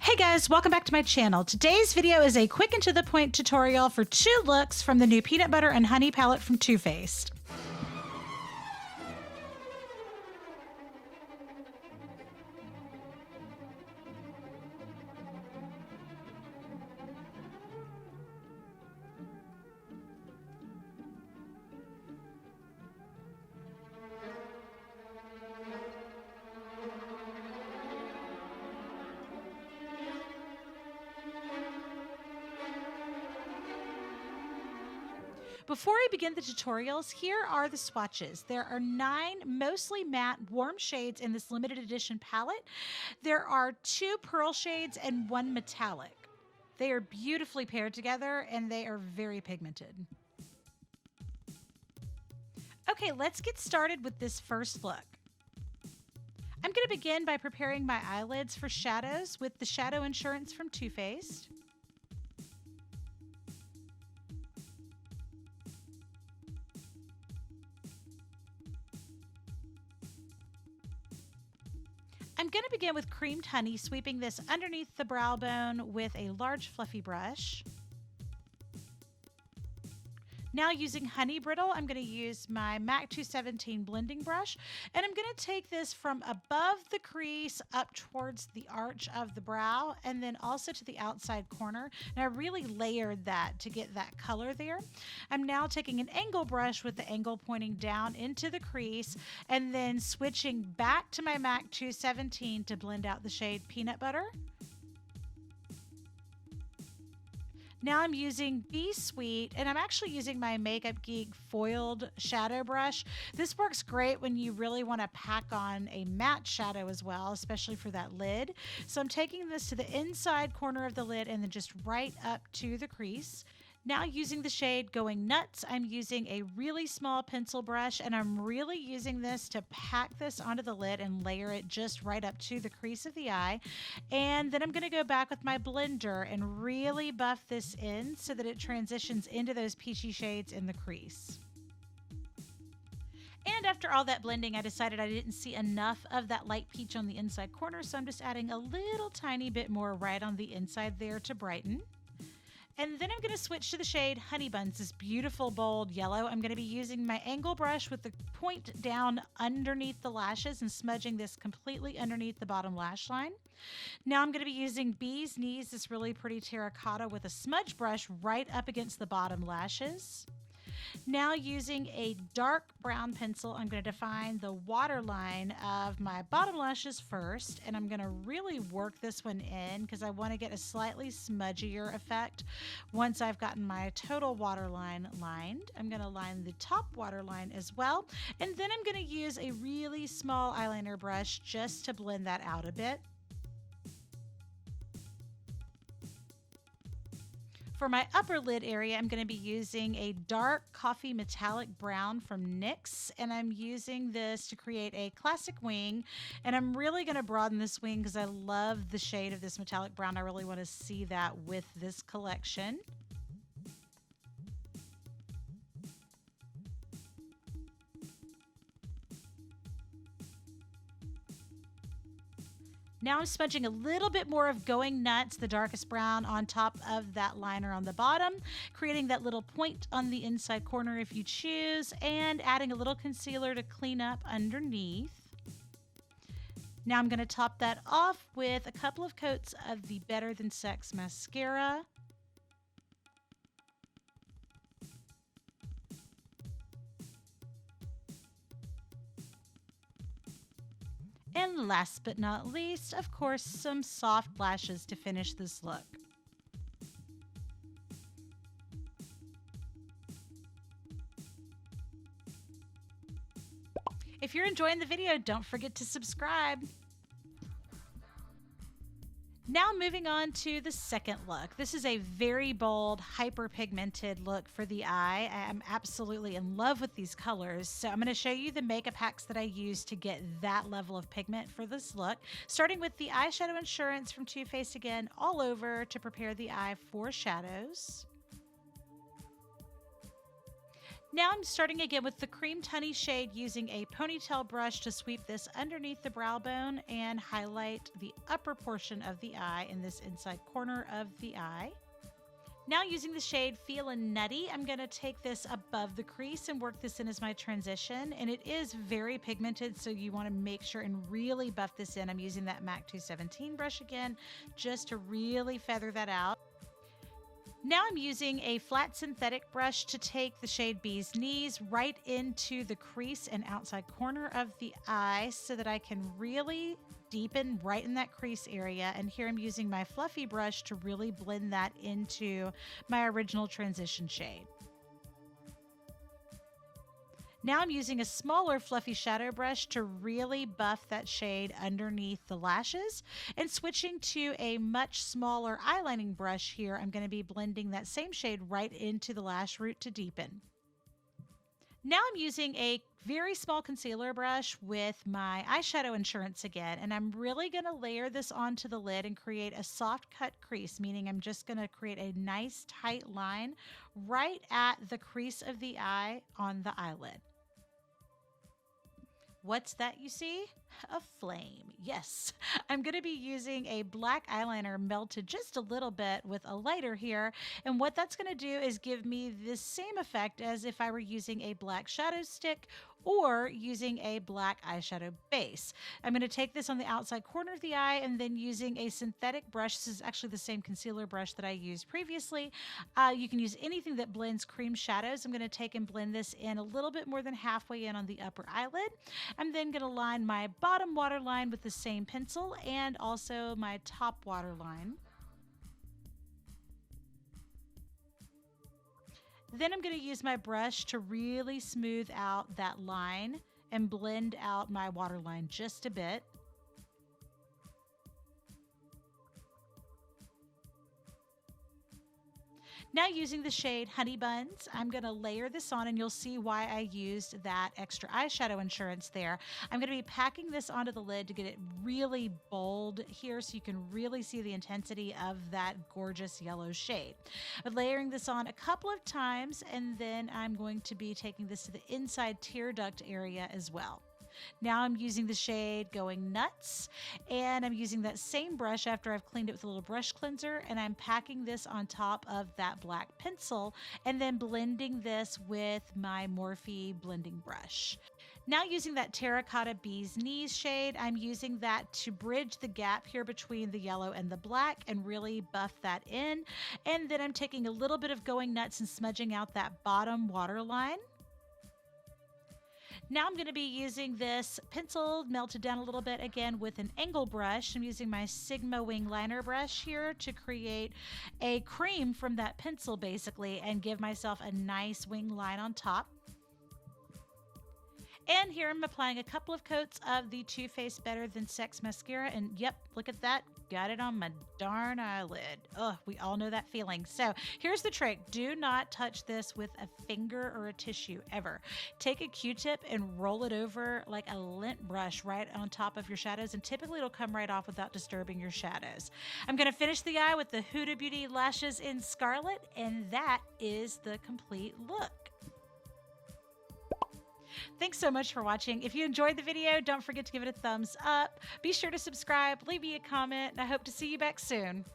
Hey guys, welcome back to my channel. Today's video is a quick and to the point tutorial for 2 looks from the new Peanut Butter and Honey palette from Too Faced. Before I begin the tutorials, here are the swatches. There are 9 mostly matte warm shades in this limited edition palette. There are 2 pearl shades and 1 metallic. They are beautifully paired together and they are very pigmented. Okay, let's get started with this first look. I'm going to begin by preparing my eyelids for shadows with the Shadow Insurance from Too Faced. I'm going to begin with Creamed Honey, sweeping this underneath the brow bone with a large fluffy brush. Now using Honey Brittle, I'm going to use my MAC 217 blending brush, and I'm going to take this from above the crease up towards the arch of the brow and then also to the outside corner. And I really layered that to get that color there. I'm now taking an angle brush with the angle pointing down into the crease and then switching back to my MAC 217 to blend out the shade Peanut Butter. Now I'm using Be Sweet, and I'm actually using my Makeup Geek foiled shadow brush. This works great when you really want to pack on a matte shadow as well, especially for that lid. So I'm taking this to the inside corner of the lid and then just right up to the crease. Now using the shade Going Nuts, I'm using a really small pencil brush, and I'm really using this to pack this onto the lid and layer it just right up to the crease of the eye. And then I'm going to go back with my blender and really buff this in so that it transitions into those peachy shades in the crease. And after all that blending, I decided I didn't see enough of that light peach on the inside corner, so I'm just adding a little tiny bit more right on the inside there to brighten. And then I'm going to switch to the shade Honey Buns, this beautiful bold yellow. I'm going to be using my angle brush with the point down underneath the lashes and smudging this completely underneath the bottom lash line. Now I'm going to be using Bee's Knees, this really pretty terracotta, with a smudge brush right up against the bottom lashes. Now using a dark brown pencil, I'm going to define the waterline of my bottom lashes first, and I'm going to really work this one in because I want to get a slightly smudgier effect once I've gotten my total waterline lined. I'm going to line the top waterline as well, and then I'm going to use a really small eyeliner brush just to blend that out a bit. For my upper lid area, I'm going to be using a dark coffee metallic brown from NYX, and I'm using this to create a classic wing. And I'm really going to broaden this wing because I love the shade of this metallic brown. I really want to see that with this collection. Now I'm smudging a little bit more of Going Nuts, the darkest brown, on top of that liner on the bottom, creating that little point on the inside corner if you choose, and adding a little concealer to clean up underneath. Now I'm going to top that off with a couple of coats of the Better Than Sex mascara. And last but not least, of course, some soft lashes to finish this look. If you're enjoying the video, don't forget to subscribe. Now moving on to the second look. This is a very bold, hyper-pigmented look for the eye. I am absolutely in love with these colors. So I'm going to show you the makeup hacks that I use to get that level of pigment for this look. Starting with the Eyeshadow Insurance from Too Faced again, all over to prepare the eye for shadows. Now I'm starting again with the Creamed Honey shade using a ponytail brush to sweep this underneath the brow bone and highlight the upper portion of the eye in this inside corner of the eye. Now using the shade Feelin' Nutty, I'm going to take this above the crease and work this in as my transition. And it is very pigmented, so you want to make sure and really buff this in. I'm using that MAC 217 brush again, just to really feather that out. Now I'm using a flat synthetic brush to take the shade Bee's Knees right into the crease and outside corner of the eye so that I can really deepen right in that crease area. And here I'm using my fluffy brush to really blend that into my original transition shade. Now I'm using a smaller fluffy shadow brush to really buff that shade underneath the lashes, and switching to a much smaller eyelining brush here, I'm going to be blending that same shade right into the lash root to deepen. Now I'm using a very small concealer brush with my eyeshadow insurance again, and I'm really going to layer this onto the lid and create a soft cut crease, meaning I'm just going to create a nice tight line right at the crease of the eye on the eyelid. What's that you see? A flame. Yes, I'm going to be using a black eyeliner melted just a little bit with a lighter here. And what that's going to do is give me the same effect as if I were using a black shadow stick or using a black eyeshadow base. I'm going to take this on the outside corner of the eye and then using a synthetic brush. This is actually the same concealer brush that I used previously. You can use anything that blends cream shadows. I'm going to take and blend this in a little bit more than halfway in on the upper eyelid. I'm then going to line my bottom waterline with the same pencil and also my top waterline. Then I'm going to use my brush to really smooth out that line and blend out my waterline just a bit. Now using the shade Honey Buns, I'm going to layer this on, and you'll see why I used that extra eyeshadow insurance there. I'm going to be packing this onto the lid to get it really bold here so you can really see the intensity of that gorgeous yellow shade. I'm layering this on a couple of times, and then I'm going to be taking this to the inside tear duct area as well. Now I'm using the shade Going Nuts, and I'm using that same brush after I've cleaned it with a little brush cleanser, and I'm packing this on top of that black pencil and then blending this with my Morphe blending brush. Now using that Terracotta Bee's Knees shade, I'm using that to bridge the gap here between the yellow and the black and really buff that in. And then I'm taking a little bit of Going Nuts and smudging out that bottom waterline. Now I'm going to be using this pencil melted down a little bit again with an angle brush. I'm using my Sigma wing liner brush here to create a cream from that pencil basically and give myself a nice wing line on top. And here I'm applying a couple of coats of the Too Faced Better Than Sex mascara, and yep, look at that. Got it on my darn eyelid. Ugh, we all know that feeling. So here's the trick. Do not touch this with a finger or a tissue ever. Take a Q-tip and roll it over like a lint brush right on top of your shadows, and typically it'll come right off without disturbing your shadows. I'm going to finish the eye with the Huda Beauty Lashes in Scarlet, and that is the complete look. Thanks so much for watching. If you enjoyed the video, don't forget to give it a thumbs up. Be sure to subscribe, leave me a comment, and I hope to see you back soon.